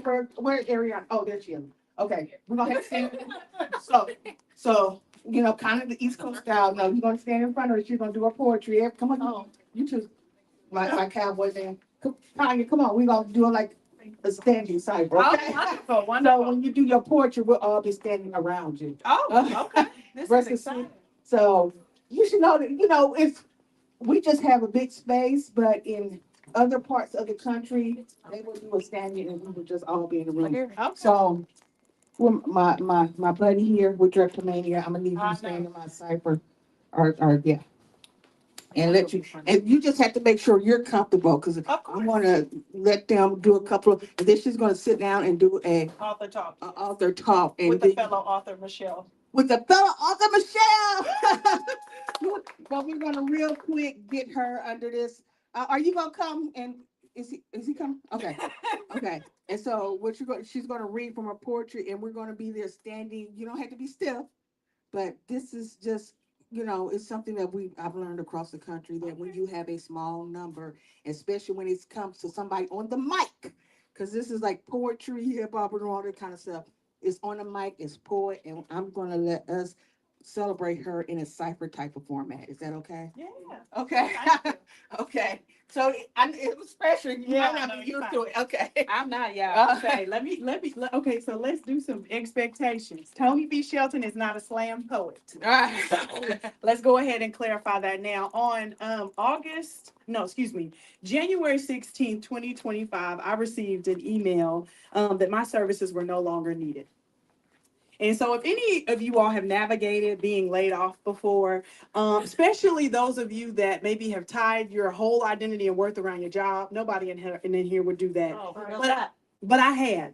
cipher. Where area? Oh, there she is. Okay, we're gonna have to stand. So you know, kind of the East Coast style. No, you're gonna stand in front of her. She's gonna do her poetry. Come on, you two, my cowboy man. Tanya, come on. We're gonna do it like a standing cipher. Okay. Wonderful, So wonderful. when you do your poetry, we'll all be standing around you. Oh, okay. This is exciting. So you should know that it's we just have a big space, but in other parts of the country, they will do a standing and we will just all be in the room. Okay. So well, my buddy here with Drapetomania, I'm gonna need you to stand in my cipher or yeah. And let you, and you just have to make sure you're comfortable because I want to let them do a couple of, and then she's going to sit down and do Author talk author talk and with the fellow author Michelle. with the fellow author Michelle. But we're going to real quick get her under this. Are you going to come and is he coming? Okay, okay. And so what you're going, she's going to read from her poetry, and we're going to be there standing. You don't have to be stiff, but this is just it's something that I've learned across the country that when you have a small number, especially when it comes to somebody on the mic, because this is like poetry, hip hop, and all that kind of stuff. It's on the mic, it's poet, and I'm gonna let us celebrate her in a cipher type of format. Is that okay? Yeah. Okay. Okay. So it was special. You might not be used to it. Okay. I'm not, y'all. Okay, okay, so let's do some expectations. Tonee B Shelton is not a slam poet. Let's go ahead and clarify that now. On January 16th, 2025, I received an email that my services were no longer needed. And so if any of you all have navigated being laid off before, especially those of you that maybe have tied your whole identity and worth around your job, nobody in here would do that. Oh, but I had.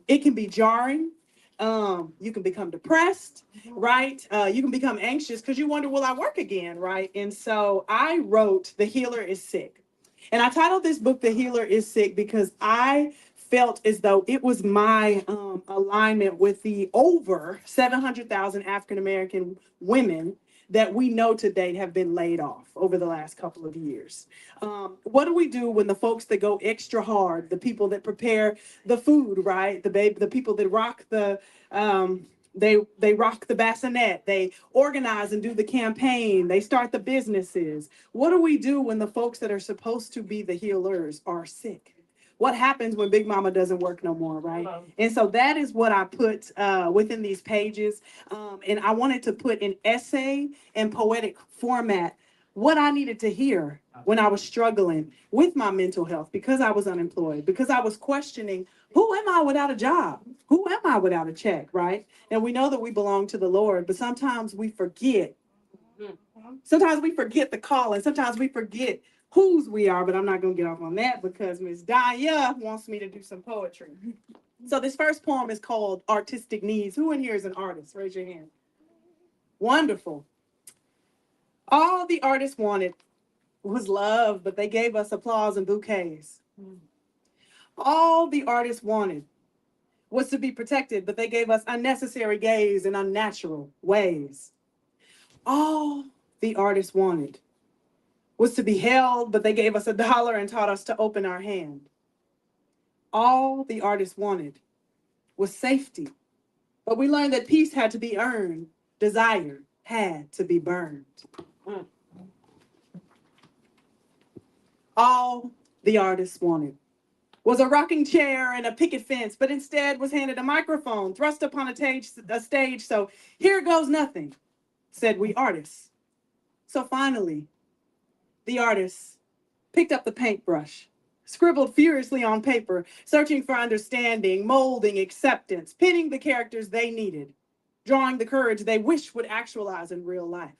It can be jarring. You can become depressed, right? You can become anxious because you wonder, will I work again, right? And so I wrote The Healer is Sick. And I titled this book, The Healer is Sick, because I felt as though it was my alignment with the over 700,000 African-American women that we know to date have been laid off over the last couple of years. What do we do when the folks that go extra hard, the people that prepare the food, right? The people that rock the they rock the bassinet, they organize and do the campaign, they start the businesses. What do we do when the folks that are supposed to be the healers are sick? What happens when Big Mama doesn't work no more, right? And so that is what I put within these pages. And I wanted to put in essay and poetic format what I needed to hear when I was struggling with my mental health, because I was unemployed, because I was questioning, who am I without a job? Who am I without a check, right? And we know that we belong to the Lord, but sometimes we forget. Sometimes we forget the call, and sometimes we forget whose we are, but I'm not going to get off on that because Miss Daya wants me to do some poetry. So this first poem is called Artistic Needs. Who in here is an artist? Raise your hand. Wonderful. All the artists wanted was love, but they gave us applause and bouquets. All the artists wanted was to be protected, but they gave us unnecessary gaze and unnatural ways. All the artists wanted was to be held, but they gave us $1 and taught us to open our hand. All the artists wanted was safety, but we learned that peace had to be earned, desire had to be burned. All the artists wanted was a rocking chair and a picket fence, but instead was handed a microphone thrust upon a stage. So here goes nothing, said we artists. So finally, the artists picked up the paintbrush, scribbled furiously on paper, searching for understanding, molding acceptance, pinning the characters they needed, drawing the courage they wished would actualize in real life.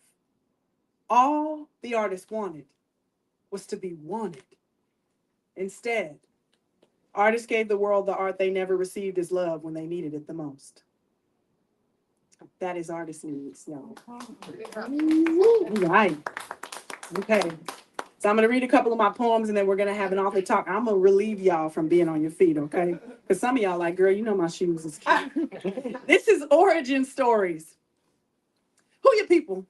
All the artists wanted was to be wanted. Instead, artists gave the world the art they never received as love when they needed it the most. That is artist needs, y'all. Right. Okay. So I'm going to read a couple of my poems and then we're going to have an author talk. I'm going to relieve y'all from being on your feet, okay? Because some of y'all like, girl, you know my shoes is cute. This is origin stories. Who your people?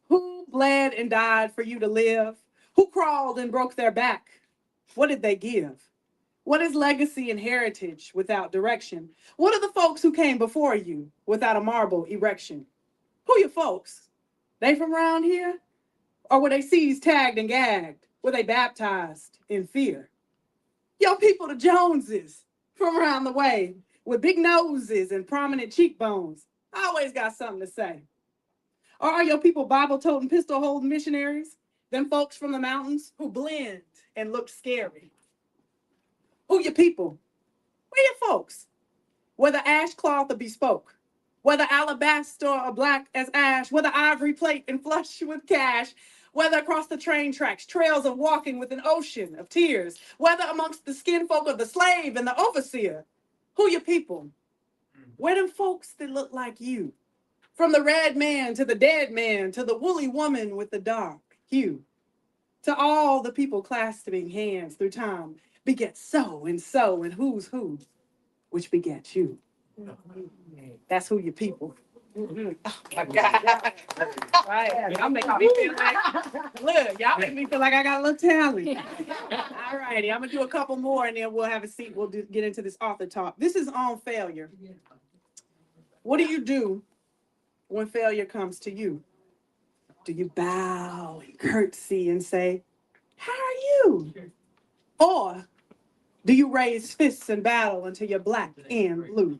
Who bled and died for you to live? Who crawled and broke their back? What did they give? What is legacy and heritage without direction? What are the folks who came before you without a marble erection? Who your folks? They from around here? Or were they seized, tagged, and gagged? Were they baptized in fear? Your people, the Joneses, from around the way, with big noses and prominent cheekbones, always got something to say. Or are your people Bible-toting, pistol-holding missionaries? Them folks from the mountains who blend and look scary. Who your people? Where your folks? Whether ash cloth or bespoke, whether alabaster or black as ash, whether ivory plate and flush with cash, whether across the train tracks, trails of walking with an ocean of tears, whether amongst the skin folk of the slave and the overseer. Who your people? Where them folks that look like you? From the red man to the dead man to the woolly woman with the dark hue. To all the people clasping hands through time, beget so and who's who, which beget you. That's who your people. Oh my God. Right. Y'all make me feel like, look, y'all make me feel like I got a little talent. All righty, I'm gonna do a couple more and then we'll have a seat. We'll get into this author talk. This is on failure. What do you do when failure comes to you? Do you bow and curtsy and say, how are you? Or do you raise fists and battle until you're black and blue?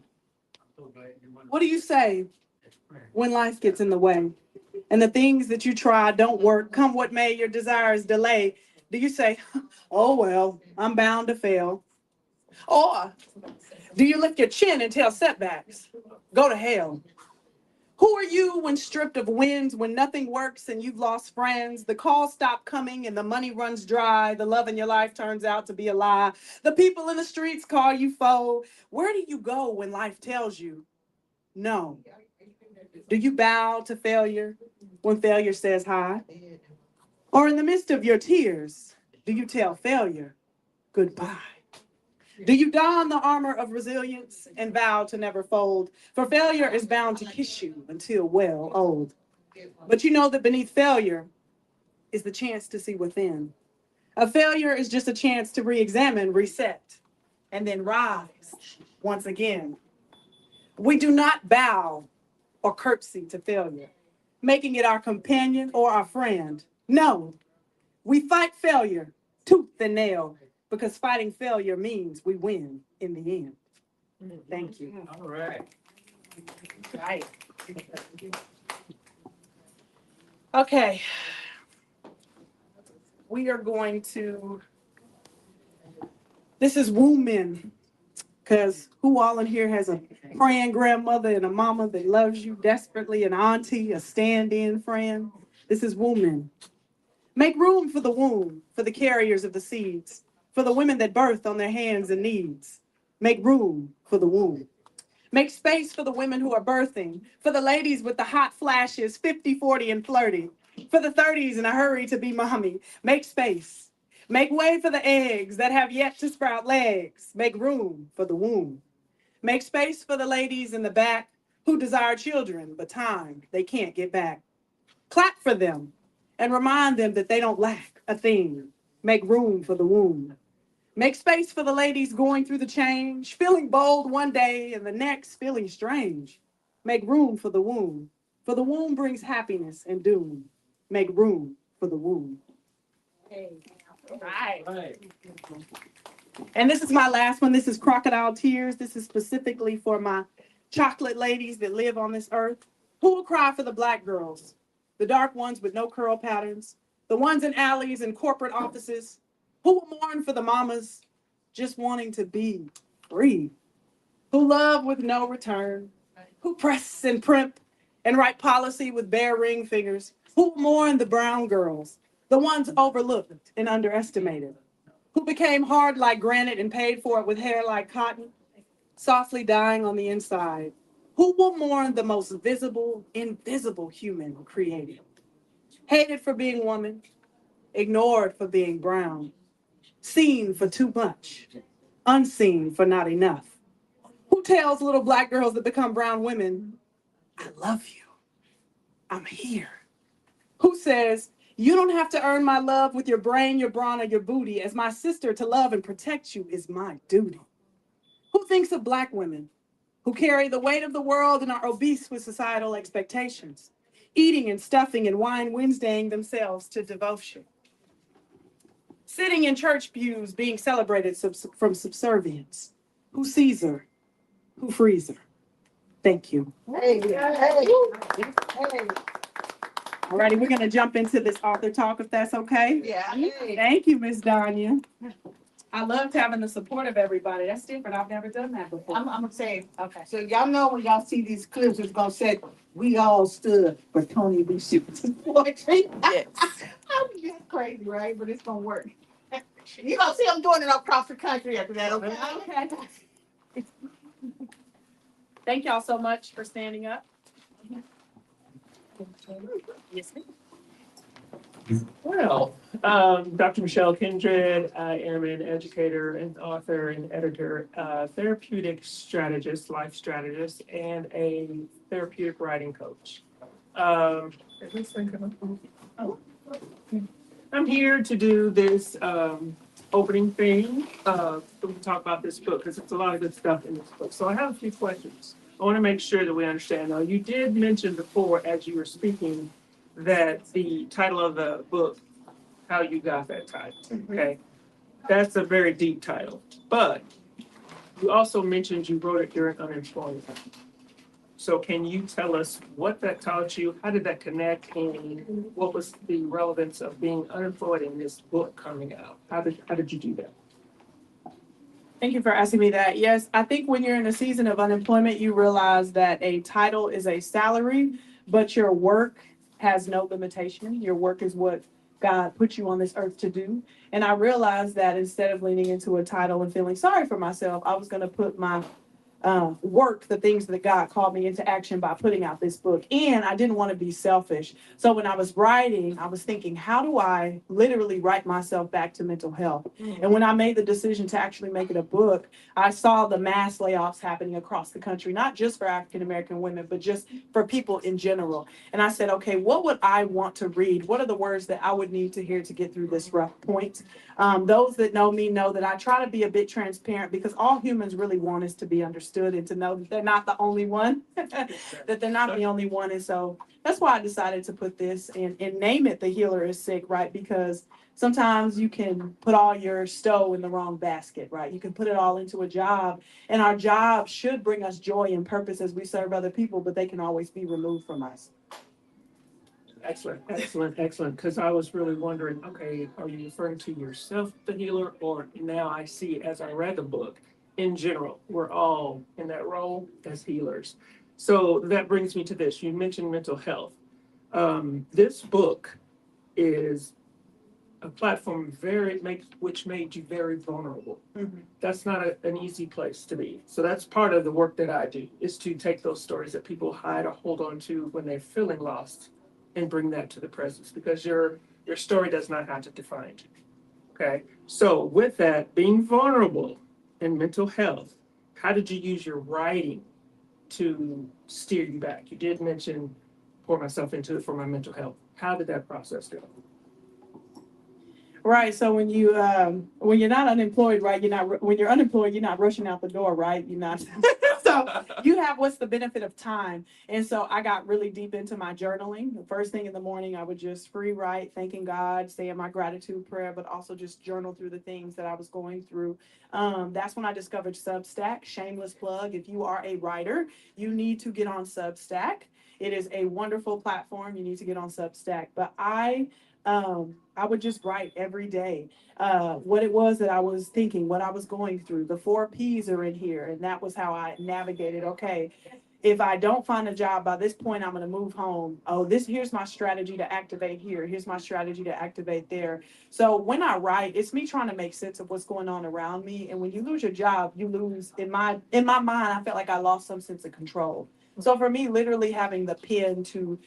What do you say when life gets in the way and the things that you try don't work, come what may, your desires delay? Do you say, oh, well, I'm bound to fail? Or do you lift your chin and tell setbacks, go to hell? Who are you when stripped of wins, when nothing works and you've lost friends? The calls stop coming and the money runs dry. The love in your life turns out to be a lie. The people in the streets call you foe. Where do you go when life tells you no? Do you bow to failure when failure says hi? Or in the midst of your tears, do you tell failure goodbye? Do you don the armor of resilience and vow to never fold? For failure is bound to kiss you until well old. But you know that beneath failure is the chance to see within. A failure is just a chance to re-examine, reset, and then rise once again. We do not bow or curtsy to failure, making it our companion or our friend. No, we fight failure tooth and nail, because fighting failure means we win in the end. Thank you. All right. Right. Okay. We are going to, this is woman, because who all in here has a praying grandmother and a mama that loves you desperately, an auntie, a stand-in friend? This is woman. Make room for the womb, for the carriers of the seeds, for the women that birth on their hands and knees. Make room for the womb. Make space for the women who are birthing, for the ladies with the hot flashes, 50, 40, and flirty, for the 30s in a hurry to be mommy. Make space. Make way for the eggs that have yet to sprout legs. Make room for the womb. Make space for the ladies in the back who desire children, but time they can't get back. Clap for them and remind them that they don't lack a thing. Make room for the womb. Make space for the ladies going through the change, feeling bold one day and the next feeling strange. Make room for the womb, for the womb brings happiness and doom. Make room for the womb. Hey. All right. And this is my last one. This is Crocodile Tears. This is specifically for my chocolate ladies that live on this earth. Who will cry for the black girls? The dark ones with no curl patterns, the ones in alleys and corporate offices. Who will mourn for the mamas just wanting to be free? Who love with no return? Who press and primp and write policy with bare ring fingers? Who will mourn the brown girls, the ones overlooked and underestimated? Who became hard like granite and paid for it with hair like cotton, softly dying on the inside? Who will mourn the most visible, invisible human created? Hated for being woman, ignored for being brown, seen for too much, unseen for not enough. Who tells little black girls that become brown women, I love you, I'm here? Who says, You don't have to earn my love with your brain, your brawn, or your booty. As my sister, to love and protect you is my duty. Who thinks of Black women who carry the weight of the world and are obese with societal expectations, eating and stuffing and wine Wednesdaying themselves to devotion, sitting in church pews being celebrated from subservience? Who sees her? Who frees her? Thank you. Hey, hey, hey. All righty, we're going to jump into this author talk if that's okay. Yeah. Hey. Thank you, Miss Danya. I loved having the support of everybody. That's different. I've never done that before. I'm gonna say, Okay. so y'all know when y'all see these clips, it's gonna say, we all stood for Tonee B Shelton poetry. Yes. That's crazy, right? But it's gonna work. You're gonna see I'm doing it across the country after that, okay? Okay. Thank y'all so much for standing up. Yes, ma'am. Well, Dr. Michelle Kindred, I am an educator and author and editor, therapeutic strategist, life strategist, and a therapeutic writing coach. Is this thing coming up? Oh. I'm here to do this opening thing. We talk about this book because it's a lot of good stuff in this book. So I have a few questions. I want to make sure that we understand. Now, you did mention before, as you were speaking, that the title of the book, how you got that title, okay? That's a very deep title, but you also mentioned you wrote it during unemployment. So can you tell us what that taught you? How did that connect? And what was the relevance of being unemployed in this book coming out? How did you do that? Thank you for asking me that. Yes, I think when you're in a season of unemployment, you realize that a title is a salary, but your work has no limitation. Your work is what God put you on this earth to do. And I realized that instead of leaning into a title and feeling sorry for myself, I was going to put my work the things that God called me into action by putting out this book. And I didn't want to be selfish. So when I was writing, I was thinking, how do I literally write myself back to mental health? And when I made the decision to actually make it a book, I saw the mass layoffs happening across the country, not just for African American women, but just for people in general. And I said, okay, what would I want to read? What are the words that I would need to hear to get through this rough point? Those that know me know that I try to be a bit transparent because all humans really want is to be understood and to know that they're not the only one, that they're not the only one. And so that's why I decided to put this and name it The Healer is Sick, right? Because sometimes you can put all your stove in the wrong basket, right? You can put it all into a job, and our job should bring us joy and purpose as we serve other people, but they can always be removed from us. Excellent, excellent, excellent. Because I was really wondering, okay, are you referring to yourself, the healer, or now I see as I read the book, in general, we're all in that role as healers. So that brings me to this. You mentioned mental health. This book is a platform which made you very vulnerable. Mm-hmm. That's not an easy place to be. So that's part of the work that I do, is to take those stories that people hide or hold on to when they're feeling lost and bring that to the presence, because your story does not have to define you. Okay. So with that, being vulnerable in mental health, how did you use your writing to steer you back? You did mention pour myself into it for my mental health. How did that process go? Right. So when you're not unemployed, right? When you're unemployed, you're not rushing out the door, right? You're not. So you have what's the benefit of time. And so I got really deep into my journaling. The first thing in the morning, I would just free write, thanking God, saying my gratitude prayer, but also just journal through the things that I was going through. That's when I discovered Substack. Shameless plug. If you are a writer, you need to get on Substack. It is a wonderful platform. You need to get on Substack. But I would just write every day what it was that I was thinking, what I was going through. The 4 P's are in here, and that was how I navigated. Okay, if I don't find a job by this point, I'm going to move home. Oh, here's my strategy to activate here. Here's my strategy to activate there. So when I write, it's me trying to make sense of what's going on around me. And when you lose your job, you lose. In my mind, I felt like I lost some sense of control. So for me, literally having the pen to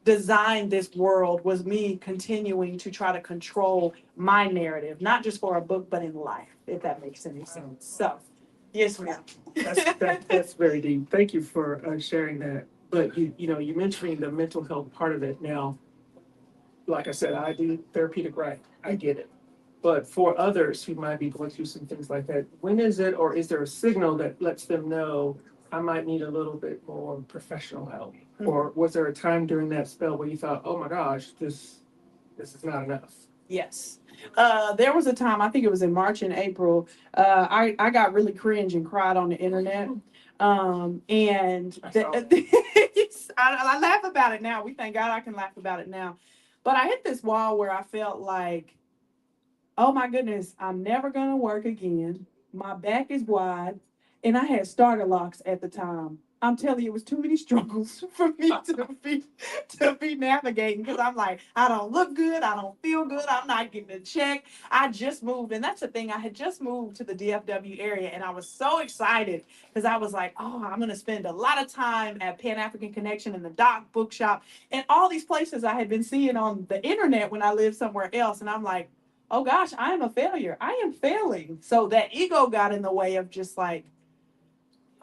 design this world was me continuing to try to control my narrative, not just for a book, but in life, if that makes any sense. So, yes, ma'am. That's very deep. Thank you for sharing that. But you mentioning the mental health part of it. Now, like I said, I do therapeutic writing. I get it. But for others who might be going through some things like that, when is it, or is there a signal that lets them know I might need a little bit more professional help? Or was there a time during that spell where you thought, oh my gosh, this is not enough? Yes. There was a time, I think it was in March and April, I got really cringe and cried on the internet. And I laugh about it now. We thank God I can laugh about it now. But I hit this wall where I felt like, oh my goodness, I'm never going to work again. My back is wide. And I had starter locks at the time. I'm telling you, it was too many struggles for me to be navigating because I'm like, I don't look good, I don't feel good, I'm not getting a check. I just moved, and that's the thing. I had just moved to the DFW area, and I was so excited because I was like, oh, I'm gonna spend a lot of time at Pan African Connection and the Doc Bookshop and all these places I had been seeing on the internet when I lived somewhere else, and I'm like, oh gosh, I am a failure. I am failing. So that ego got in the way of just like,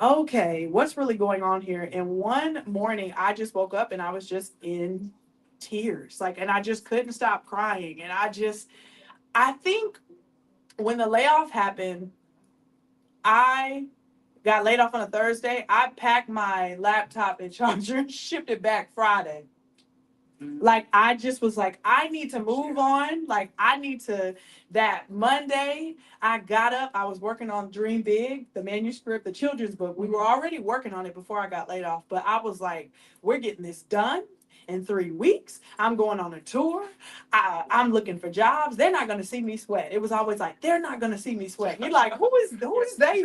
okay, what's really going on here? And one morning I just woke up and I was just in tears. Like, and I just couldn't stop crying. And I think when the layoff happened, I got laid off on a Thursday. I packed my laptop and charger and shipped it back Friday. Like, I just was like, I need to move on. Like, I need to. That Monday, I got up. I was working on Dream Big, the manuscript, the children's book. We were already working on it before I got laid off. But I was like, we're getting this done in 3 weeks. I'm going on a tour. I'm looking for jobs. They're not going to see me sweat. It was always like, they're not going to see me sweat. You're like, who is they?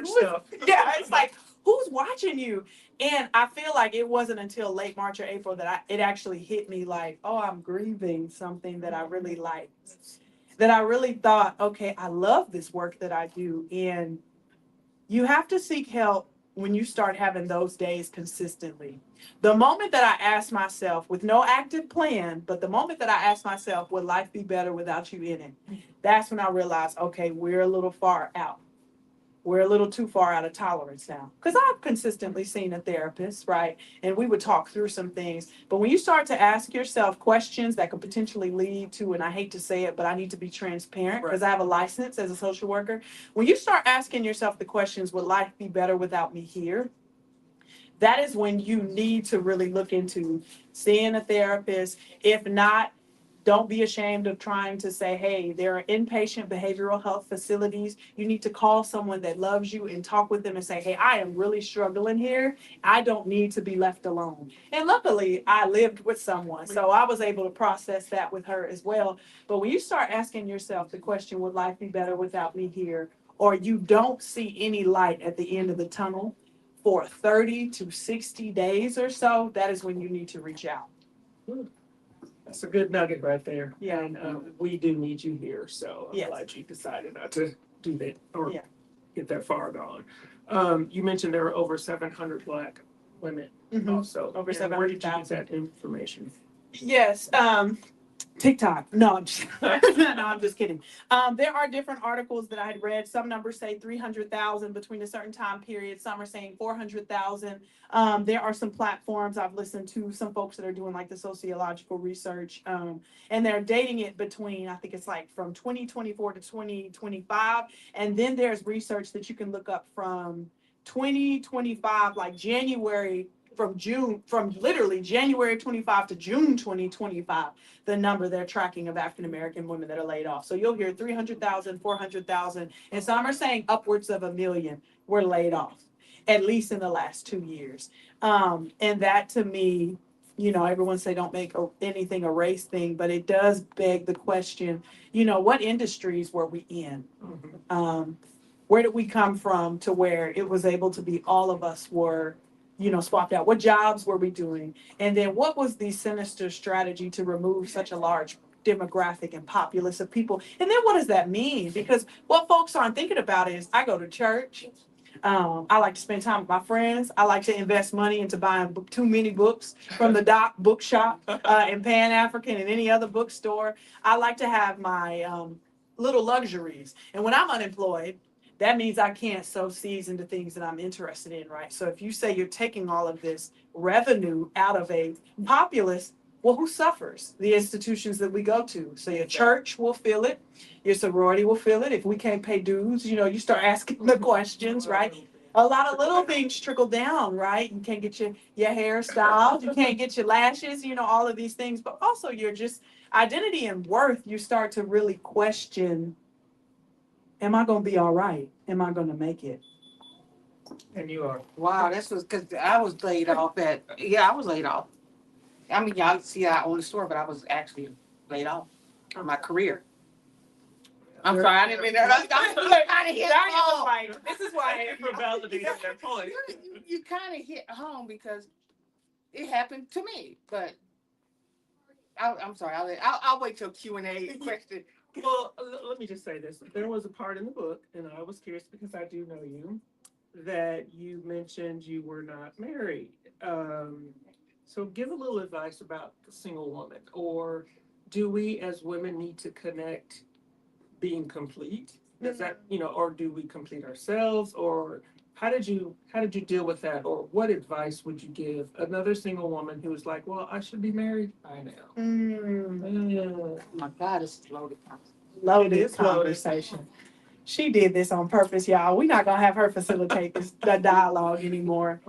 Yeah, it's like, who's watching you? And I feel like it wasn't until late March or April that it actually hit me like, oh, I'm grieving something that I really liked. That I really thought, okay, I love this work that I do. And you have to seek help when you start having those days consistently. The moment that I asked myself, with no active plan, but the moment that I asked myself, would life be better without you in it? That's when I realized, okay, we're a little far out. We're a little too far out of tolerance now. Because I've consistently seen a therapist, right? And we would talk through some things. But when you start to ask yourself questions that could potentially lead to, and I hate to say it, but I need to be transparent because I have a license as a social worker. When you start asking yourself the questions, would life be better without me here? That is when you need to really look into seeing a therapist. If not, don't be ashamed of trying to say, hey, there are inpatient behavioral health facilities. You need to call someone that loves you and talk with them and say, hey, I am really struggling here. I don't need to be left alone. And luckily, I lived with someone, so I was able to process that with her as well. But when you start asking yourself the question, would life be better without me here? Or you don't see any light at the end of the tunnel for 30 to 60 days or so, that is when you need to reach out. That's a good nugget right there. Yeah. And we do need you here. So I'm Yes. glad you decided not to do that or Yeah. get that far gone. You mentioned there were over 700 Black women also. Over And where did you get 700,000. that information? Yes. TikTok. No, I'm just, no, I'm just kidding. There are different articles that I had read. Some numbers say 300,000 between a certain time period. Some are saying 400,000. There are some platforms I've listened to, some folks that are doing like the sociological research, and they're dating it between, I think it's like from 2024 to 2025. And then there's research that you can look up from 2025, like January, from literally January 25 to June 2025, the number they're tracking of African American women that are laid off. So you'll hear 300,000, 400,000, and some are saying upwards of 1 million were laid off, at least in the last 2 years. And that to me, everyone say don't make anything a race thing, but it does beg the question, what industries were we in? Where did we come from to where it was able to be all of us were swapped out? What jobs were we doing? And then what was the sinister strategy to remove such a large demographic and populace of people? And then what does that mean? Because what folks aren't thinking about is I go to church. I like to spend time with my friends. I like to invest money into buying too many books from the Doc Bookshop and Pan African and any other bookstore. I like to have my little luxuries. And when I'm unemployed, that means I can't sow seeds into things that I'm interested in, right? So if you say you're taking all of this revenue out of a populace, Well, who suffers? The institutions that we go to. So your church will feel it, your sorority will feel it. If we can't pay dues, you start asking the questions, right? A lot of little things trickle down, right? You can't get your hair styled, you can't get your lashes, all of these things. But also your just identity and worth, you start to really question, am I gonna be all right? Am I gonna make it? And you are. Wow, that's because I was laid off I was laid off. I mean, y'all see I own the store, but I was actually laid off from my career. I'm sorry, I didn't mean that. I'm kind of hit home. Like, this is why Thank you for validating that point. You kind of hit home because it happened to me. But I'm sorry. I'll wait till Q&A question. Well, let me just say this. There was a part in the book, and I was curious because I do know you, that you mentioned you were not married. So give a little advice about the single woman, or do we as women need to connect being complete? Does that, or do we complete ourselves, or how did you deal with that, or what advice would you give another single woman who's like, well, I should be married by now? Oh my God, it's loaded. Loaded conversation. She did this on purpose, y'all. We're not gonna have her facilitate the dialogue anymore.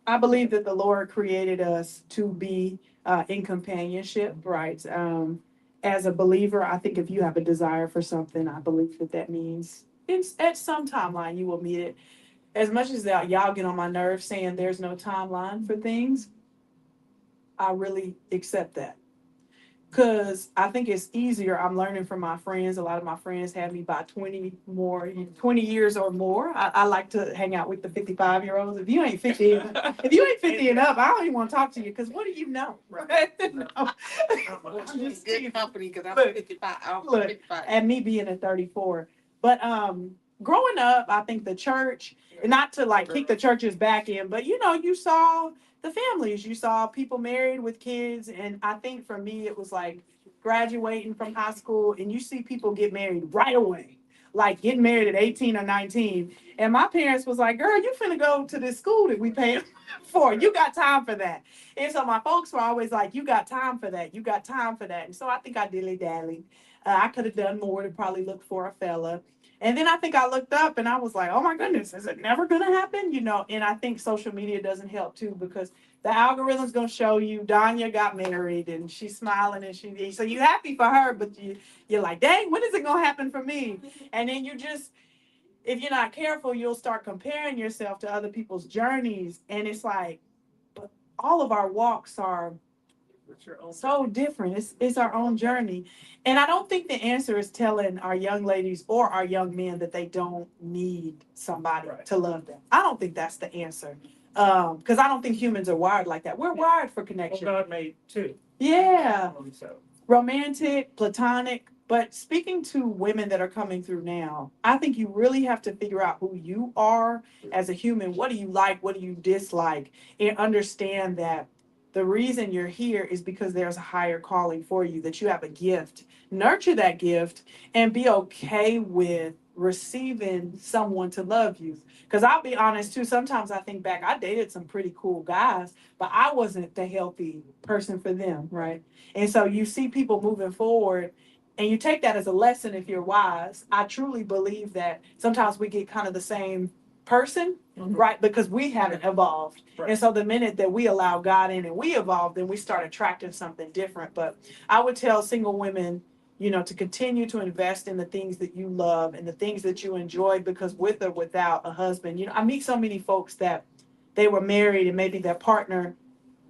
I believe that the Lord created us to be in companionship, right? As a believer, I think if you have a desire for something, I believe that means at some timeline you will meet it. As much as y'all get on my nerves saying there's no timeline for things, I really accept that. Because I think it's easier. I'm learning from my friends. A lot of my friends have me by 20 years or more. I like to hang out with the 55-year-olds. If you ain't 50 and up, I don't even want to talk to you because what do you know? Right? No. I'm just good company because I'm 55. I'm 55. And me being a 34. But growing up, I think the church, not to like kick the churches back in, but you saw the families, you saw people married with kids. And I think for me, it was like graduating from high school and you see people get married right away, like getting married at 18 or 19. And my parents was like, girl, you finna go to this school that we pay for. You got time for that. And so my folks were always like, you got time for that. You got time for that. And so I think I dilly-dallied. I could have done more to probably look for a fella. And then I think I looked up and I was like, oh my goodness, is it never going to happen? And I think social media doesn't help too because the algorithm's going to show you Danya got married and she's smiling and so you're happy for her, but you're like, dang, when is it going to happen for me? And then if you're not careful, you'll start comparing yourself to other people's journeys. And it's like, but all of our walks are so different. It's our own journey. And I don't think the answer is telling our young ladies or our young men that they don't need somebody to love them. I don't think that's the answer. Because I don't think humans are wired like that. We're wired for connection. Well, God made two. Yeah. So. Romantic, platonic. But speaking to women that are coming through now, I think you really have to figure out who you are as a human. What do you like? What do you dislike? And understand that the reason you're here is because there's a higher calling for you, that you have a gift. Nurture that gift and be okay with receiving someone to love you. Because I'll be honest too, sometimes I think back, I dated some pretty cool guys, but I wasn't the healthy person for them, right? And so you see people moving forward and you take that as a lesson if you're wise. I truly believe that sometimes we get kind of the same person, right? Because we haven't evolved. Right. And so the minute that we allow God in and we evolve, then we start attracting something different. But I would tell single women, to continue to invest in the things that you love and the things that you enjoy, because with or without a husband, I meet so many folks that they were married and maybe their partner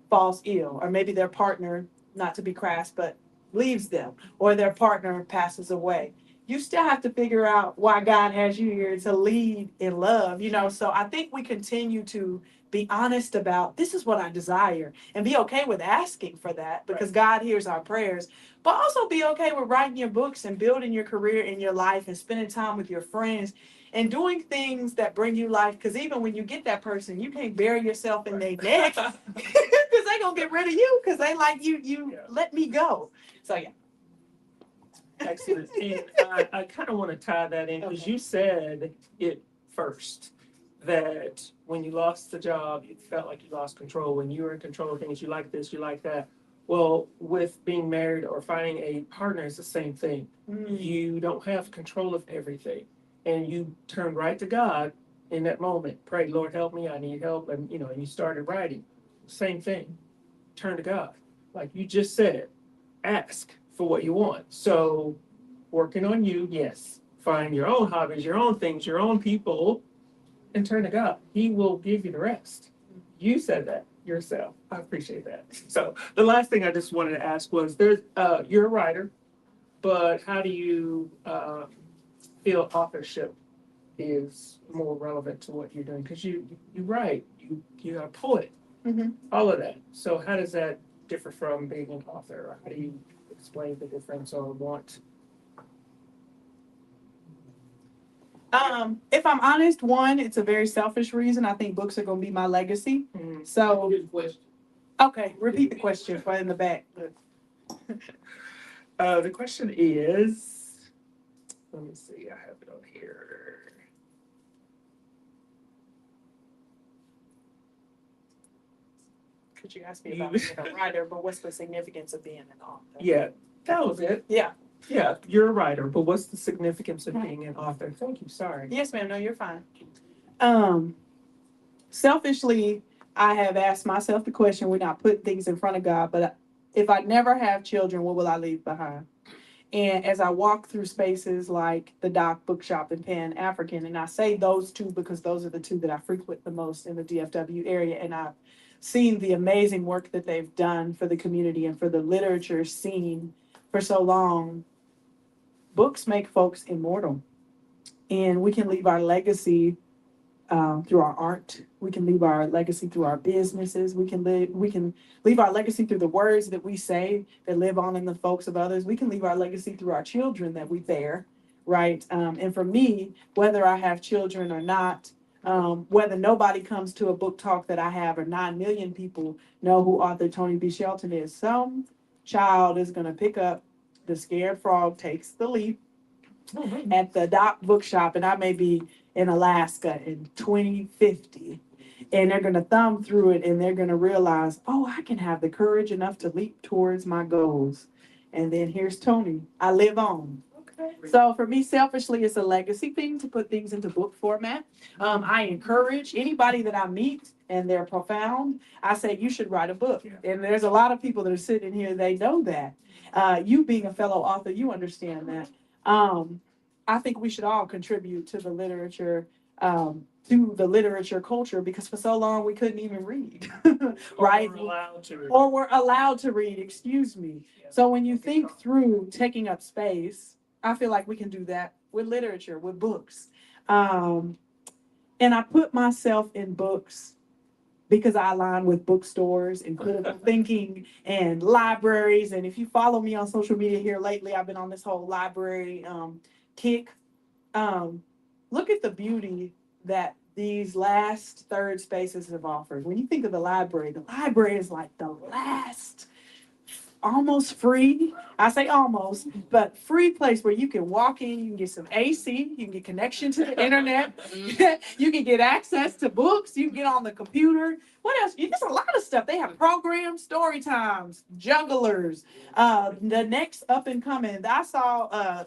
falls ill, or maybe their partner, not to be crass, but leaves them, or their partner passes away. You still have to figure out why God has you here to lead in love, So I think we continue to be honest about this is what I desire and be okay with asking for that because God hears our prayers, but also be okay with writing your books and building your career in your life and spending time with your friends and doing things that bring you life. Because even when you get that person, you can't bury yourself in their neck because they're going to get rid of you because they like you let me go. So, yeah. Excellent. And I kind of want to tie that in because you said it first, that when you lost the job, you felt like you lost control. When you were in control of things, you like this, you like that. Well, with being married or finding a partner, it's the same thing. You don't have control of everything. And you turn right to God in that moment. Pray, Lord, help me, I need help. And you started writing. Same thing. Turn to God. Like you just said, ask for what you want. So working on you, yes. Find your own hobbies, your own things, your own people, and turn to God. He will give you the rest. You said that yourself. I appreciate that. So the last thing I just wanted to ask was you're a writer, but how do you feel authorship is more relevant to what you're doing? Because you write, you're a poet, all of that. So how does that differ from being an author? Or how do you explain the difference or want? If I'm honest, one, it's a very selfish reason. I think books are going to be my legacy. So, okay, repeat the question for in the back. The question is, let me see, I have it on here. Could you ask me about being a writer, but what's the significance of being an author? Yeah, that was it. Yeah. Yeah, you're a writer, but what's the significance of being an author? Thank you, sorry. Yes, ma'am. No, you're fine. Selfishly, I have asked myself the question, we're not putting things in front of God, but if I never have children, what will I leave behind? And as I walk through spaces like the Doc Bookshop and Pan African, and I say those two because those are the two that I frequent the most in the DFW area, and I've seen the amazing work that they've done for the community and for the literature scene for so long. Books make folks immortal, and we can leave our legacy through our art. We can leave our legacy through our businesses. We can leave our legacy through the words that we say that live on in the folks of others. We can leave our legacy through our children that we bear, right? And for me, whether I have children or not, whether nobody comes to a book talk that I have or 9 million people know who author Tonee B Shelton is, some child is going to pick up The Scared Frog Takes the Leap at the Doc Bookshop, and I may be in Alaska in 2050, and they're going to thumb through it and they're going to realize, oh, I can have the courage enough to leap towards my goals. And then here's Tonee. I live on. Okay. So for me, selfishly, it's a legacy thing to put things into book format. I encourage anybody that I meet and they're profound, I say, you should write a book. Yeah. And there's a lot of people that are sitting here, they know that. You being a fellow author, you understand that. I think we should all contribute to the literature, culture, because for so long we couldn't even read, right? Or we're allowed to read, excuse me. Yeah. So when you think through taking up space, I feel like we can do that with literature, with books. And I put myself in books because I align with bookstores and critical thinking and libraries. And if you follow me on social media here lately, I've been on this whole library kick. Look at the beauty that these last third spaces have offered. When you think of the library is like the last almost free, I say almost, but free place where you can walk in, you can get some AC, you can get connection to the internet, you can get access to books, you can get on the computer. What else? There's a lot of stuff. They have programs, story times, jugglers, the next up and coming. I saw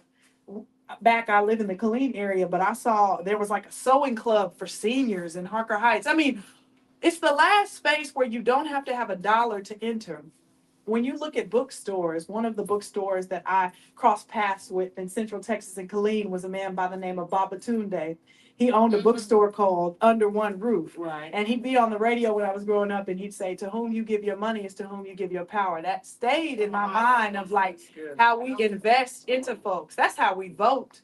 I live in the Killeen area, but I saw there was like a sewing club for seniors in Harker Heights. I mean, it's the last space where you don't have to have a dollar to enter. When you look at bookstores, one of the bookstores that I crossed paths with in Central Texas and Killeen was a man by the name of Babatunde. He owned a bookstore called Under One Roof. Right. And he'd be on the radio when I was growing up and he'd say, to whom you give your money is to whom you give your power. That stayed in my mind of like how we invest into folks. That's how we vote,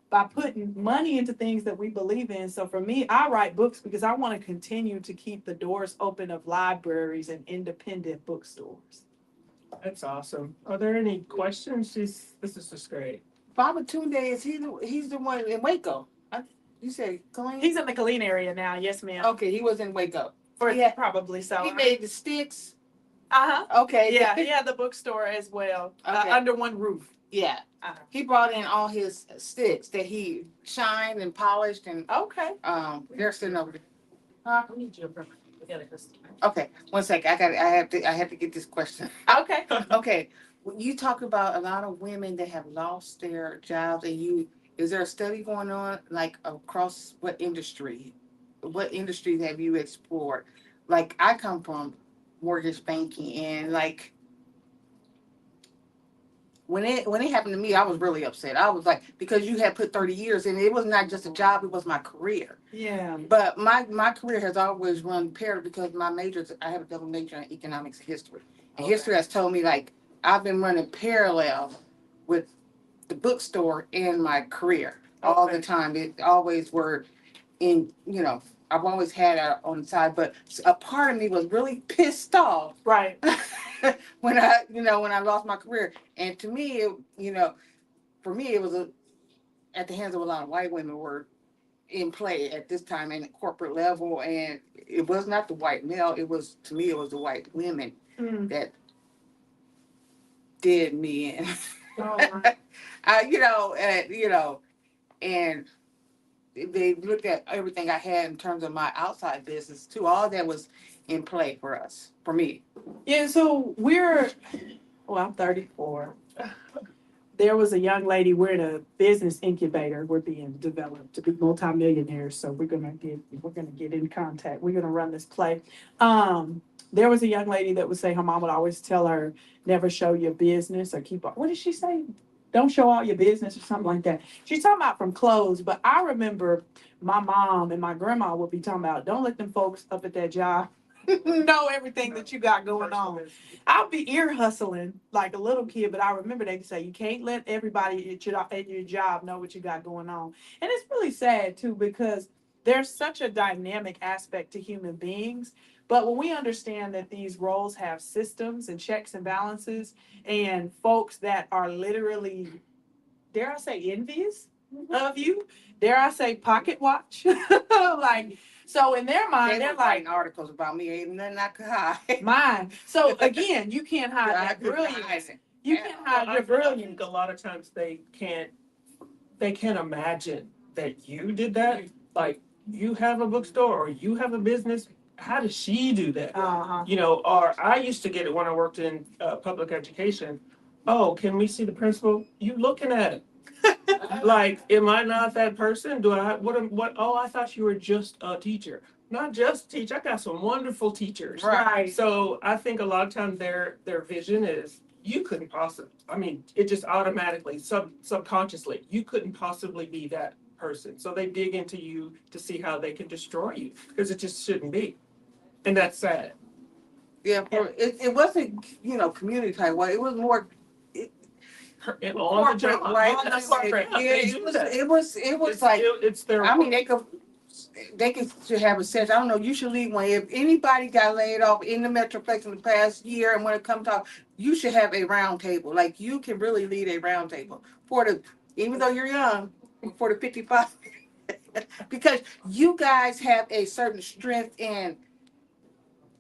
by putting money into things that we believe in. So for me, I write books because I want to continue to keep the doors open of libraries and independent bookstores. That's awesome. Are there any questions? This is just great. Babatunde, he's the one in Waco. You say Killeen? He's in the Killeen area now, yes, ma'am. Okay, he was in Waco. Probably so. He made the sticks. Okay. Yeah, the bookstore as well. Okay. Under One Roof. Yeah. He brought in all his sticks that he shined and polished and okay. They're sitting over there. Let me jump up. Okay, one second. I have to get this question. Okay. Okay, when you talk about a lot of women that have lost their jobs, is there a study going on, like across what industry? What industries have you explored? Like I come from mortgage banking, and like when it happened to me, I was really upset. I was like, because you had put 30 years in, it was not just a job, it was my career. Yeah. But my career has always run parallel because I have a double major in economics and history. And history has told me like I've been running parallel with the bookstore and my career all the time. It always were in, I've always had it on the side, but a part of me was really pissed off Right. when when I lost my career. And to me, for me, it was at the hands of a lot of white women were in play at this time in the corporate level, and it was not the white male. To me, it was the white women that did me in. Oh, And they looked at everything I had in terms of my outside business too. All that was in play for me. yeah, so I'm 34. There was a young lady, we're in a business incubator, we're being developed to be multimillionaires, so we're gonna get in contact, we're gonna run this play. There was a young lady that would say her mom would always tell her, never show your business or what did she say? Don't show all your business or something like that. She's talking about from clothes, but I remember my mom and my grandma would be talking about, don't let them folks up at that job know everything that you got going on. I'll be ear hustling like a little kid, but I remember they say you can't let everybody at your job know what you got going on. And it's really sad too, because there's such a dynamic aspect to human beings. But when we understand that these roles have systems and checks and balances, and folks that are literally, dare I say, envious of you, dare I say, pocket watch, like, so in their mind, they're like writing articles about me, ain't nothing I could hide. mine. So again, you can't hide I that couldn't hide brilliance. it. You can't hide your I brilliance. think a lot of times they can't imagine that you did that. Like you have a bookstore or you have a business. How does she do that? Uh-huh. Or I used to get it when I worked in public education. Oh, can we see the principal? You looking at it? Like, am I not that person? Do I what? Oh, I thought you were just a teacher. Not just a teacher. I got some wonderful teachers. Right. So I think a lot of times their vision is you couldn't possibly. I mean, it just automatically, subconsciously, you couldn't possibly be that person. So they dig into you to see how they can destroy you because it just shouldn't be, and that's sad. Yeah, it wasn't community type. Well, it was more On the job, right? on the corporate. Yeah, They it do was that. it was it was like It's their. I mean they could should have a sense. I don't know. You should leave one. If anybody got laid off in the Metroplex in the past year and want to come talk, you should have a round table. Like you can really lead a round table even though you're young, for the 55, because you guys have a certain strength in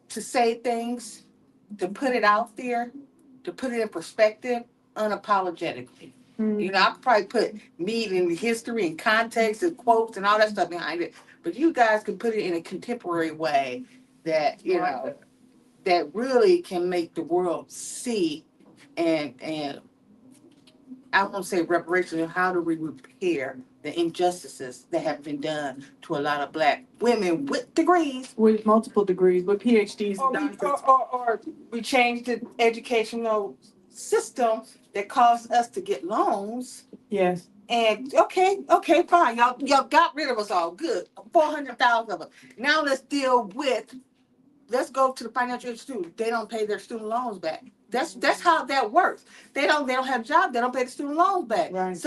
to say things, to put it out there, to put it in perspective, unapologetically. I could probably put meat and history and context and quotes and all that stuff behind it, but you guys can put it in a contemporary way that that really can make the world see and I won't say reparations. How do we repair the injustices that have been done to a lot of Black women with degrees, With multiple degrees, with PhDs or and we, doctorates. or we change the educational system that caused us to get loans. Yes. And okay, fine. Y'all got rid of us all. Good. 400,000 of them. Now let's go to the financial institution. They don't pay their student loans back. That's how that works. They don't have jobs, they don't pay the student loans back. Right.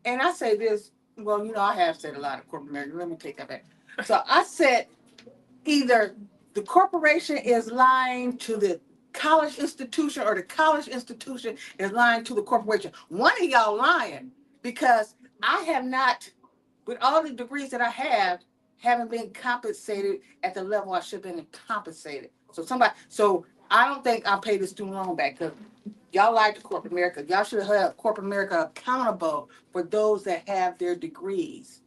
And I say this, well, I have said a lot of corporate America. Let me take that back. So I said either the corporation is lying to the college institution or the college institution is lying to the corporation. One of y'all lying, because I have not, with all the degrees that I have, haven't been compensated at the level I should have been compensated. So I don't think I paid the student loan back, because y'all lied to corporate America. Y'all should have held corporate America accountable for those that have their degrees.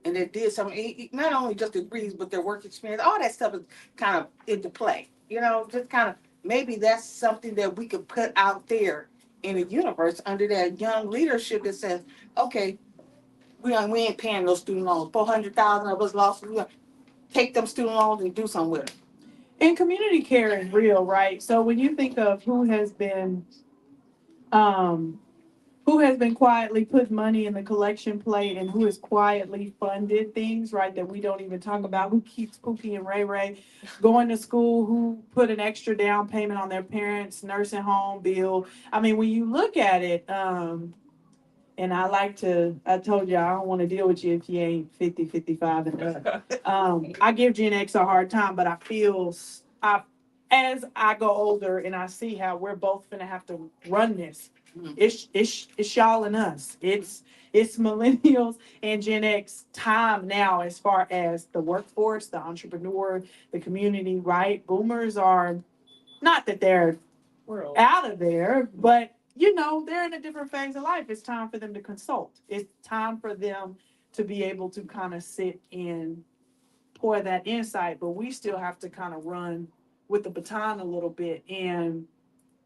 and they did some, not only just degrees, but their work experience, all that stuff is kind of into play. You know, just kind of, maybe that's something that we could put out there in the universe under that young leadership that says, okay, we ain't paying those student loans. 400,000 of us lost. We gonna take them student loans and do something with them. And community care is real, right? So when you think of who has been quietly put money in the collection plate and who has quietly funded things, right, that we don't even talk about, who keeps Pookie and Ray Ray going to school, who put an extra down payment on their parents' nursing home bill. I mean, when you look at it, and I told you, I don't want to deal with you if you ain't 50, 55 and up. I give Gen X a hard time, but as I go older and I see how we're both gonna have to run this, it's y'all and us. It's millennials and Gen X time now as far as the workforce, the entrepreneur, the community, right? Boomers are, not that they're out of there, but they're in a different phase of life. It's time for them to consult. It's time for them to be able to kind of sit and pour that insight, but we still have to kind of run with the baton a little bit. And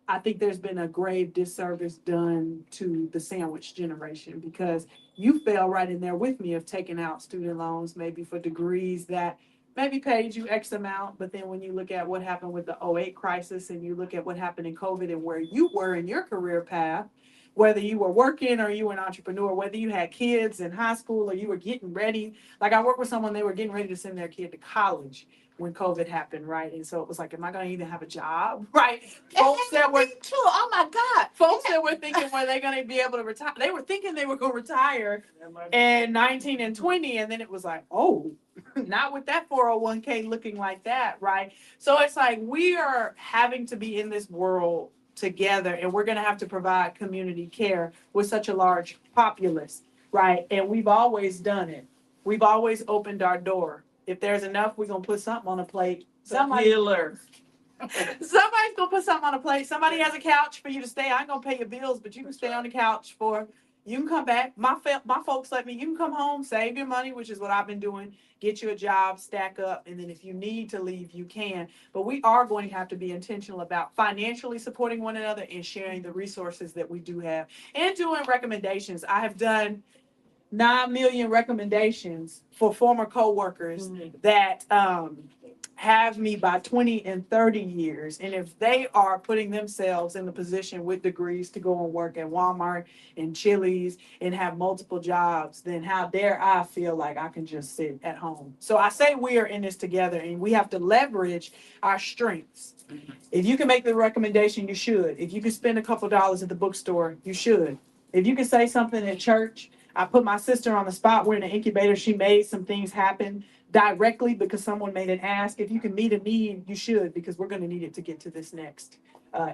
I think there's been a grave disservice done to the sandwich generation, because you fell right in there with me of taking out student loans, maybe for degrees that maybe paid you X amount. But then when you look at what happened with the '08 crisis and you look at what happened in COVID and where you were in your career path, whether you were working or you were an entrepreneur, whether you had kids in high school or you were getting ready. Like I worked with someone, they were getting ready to send their kid to college when COVID happened, right? And so it was like, am I going to even have a job, right? Folks that were too. Oh my God. folks that were thinking, were they going to be able to retire? They were thinking they were going to retire in 19 and 20, and then it was like, oh, not with that 401k looking like that, right? So it's like we are having to be in this world together, and we're going to have to provide community care with such a large populace, right? And we've always done it. We've always opened our door. If there's enough, we're going to put something on a plate. Somebody's Healer. gonna put something on a plate. Somebody has a couch for you to stay. I ain't gonna pay your bills, but you can stay on the couch you can come back. My folks let me, you can come home, save your money, which is what I've been doing. Get you a job, stack up, and then if you need to leave, you can. But we are going to have to be intentional about financially supporting one another and sharing the resources that we do have and doing recommendations. I have done 9 million recommendations for former coworkers that have me by 20 and 30 years. And if they are putting themselves in the position with degrees to go and work at Walmart and Chili's and have multiple jobs, then how dare I feel like I can just sit at home? So I say we are in this together, and we have to leverage our strengths. If you can make the recommendation, you should. If you can spend a couple dollars at the bookstore, you should. If you can say something at church, I put my sister on the spot. We're in an incubator. She made some things happen directly because someone made an ask. If you can meet a need, you should, because we're going to need it to get to this next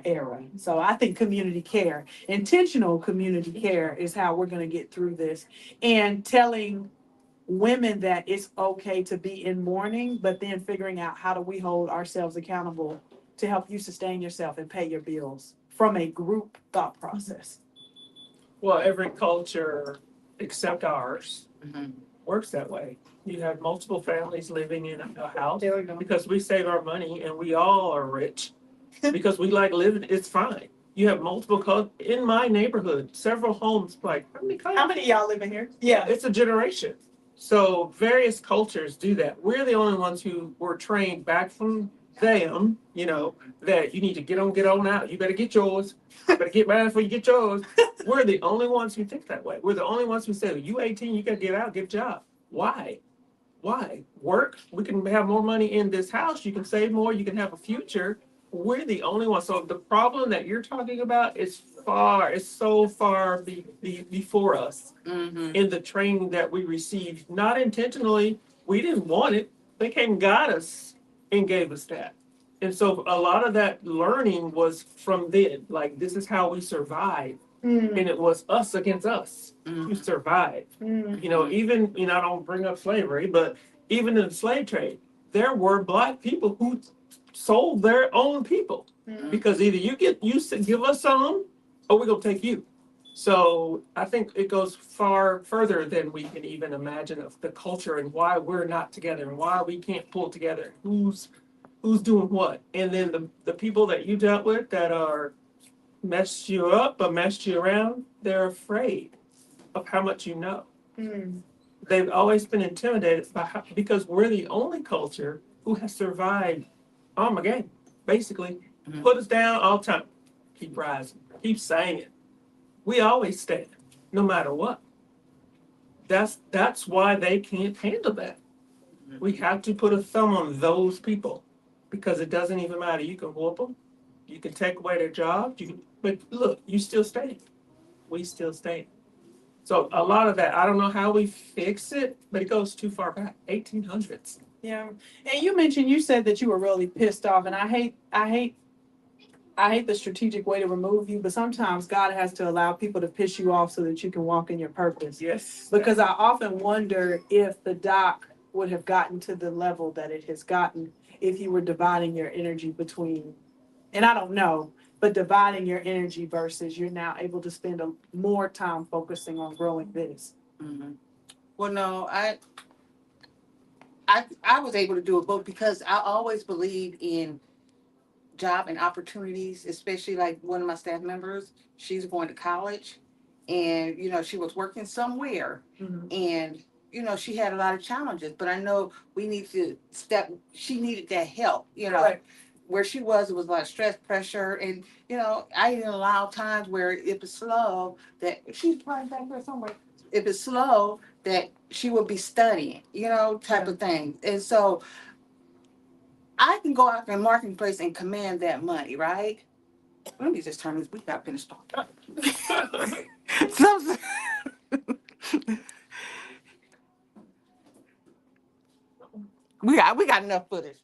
era. So I think community care, intentional community care, is how we're going to get through this. And telling women that it's okay to be in mourning, but then figuring out how do we hold ourselves accountable to help you sustain yourself and pay your bills from a group thought process. Well, every culture except ours works that way. You have multiple families living in a house There we go. because we save our money and we all are rich because we like living. It's fine. You have multiple in my neighborhood, several homes. Like How many of y'all live in here? Yeah. it's a generation. So various cultures do that. We're the only ones who were trained back from them, that you need to get on out. You better get yours. You better get mine before you get yours. We're the only ones who think that way. We're the only ones who say, you 18, you gotta get out, get a job. Why? Work. We can have more money in this house. You can save more. You can have a future. We're the only ones. So the problem that you're talking about is so far before us in the training that we received. Not intentionally. We didn't want it. They came and got us and gave us that. And so a lot of that learning was from then. Like, this is how we survived. And it was us against us who survived. Even, I don't bring up slavery, but even in the slave trade, there were Black people who sold their own people because either you give us some or we're going to take you. So I think it goes far further than we can even imagine of the culture and why we're not together and why we can't pull together. Who's doing what? And then the people that you dealt with that are messed you up or messed you around, they're afraid of how much you know. Mm. They've always been intimidated by because we're the only culture who has survived Armageddon. Basically, put us down all the time. Keep rising. Keep saying it. We always stand, no matter what. That's why they can't handle that. We have to put a thumb on those people because it doesn't even matter. You can whoop them, you can take away their jobs, but look, you still stand. We still stand. So a lot of that, I don't know how we fix it, but it goes too far back, 1800s. Yeah. And you said that you were really pissed off, and I hate the strategic way to remove you, but sometimes God has to allow people to piss you off so that you can walk in your purpose. Yes. Because I often wonder if the doc would have gotten to the level that it has gotten if you were dividing your energy between, and I don't know, but dividing your energy versus you're now able to spend more time focusing on growing this. Mm-hmm. Well, no, I was able to do it both because I always believed in job and opportunities, especially like one of my staff members, she's going to college and, she was working somewhere Mm-hmm. and, she had a lot of challenges, but I know we need to she needed that help, Right. where she was, it was a lot of stress, pressure, and, I didn't allow times where it was slow that she's probably back there somewhere. If it's slow, that she would be studying, type of thing. And so I can go out in the marketplace and command that money, right? Let me just turn this. We got finished talking. So, we got enough footage.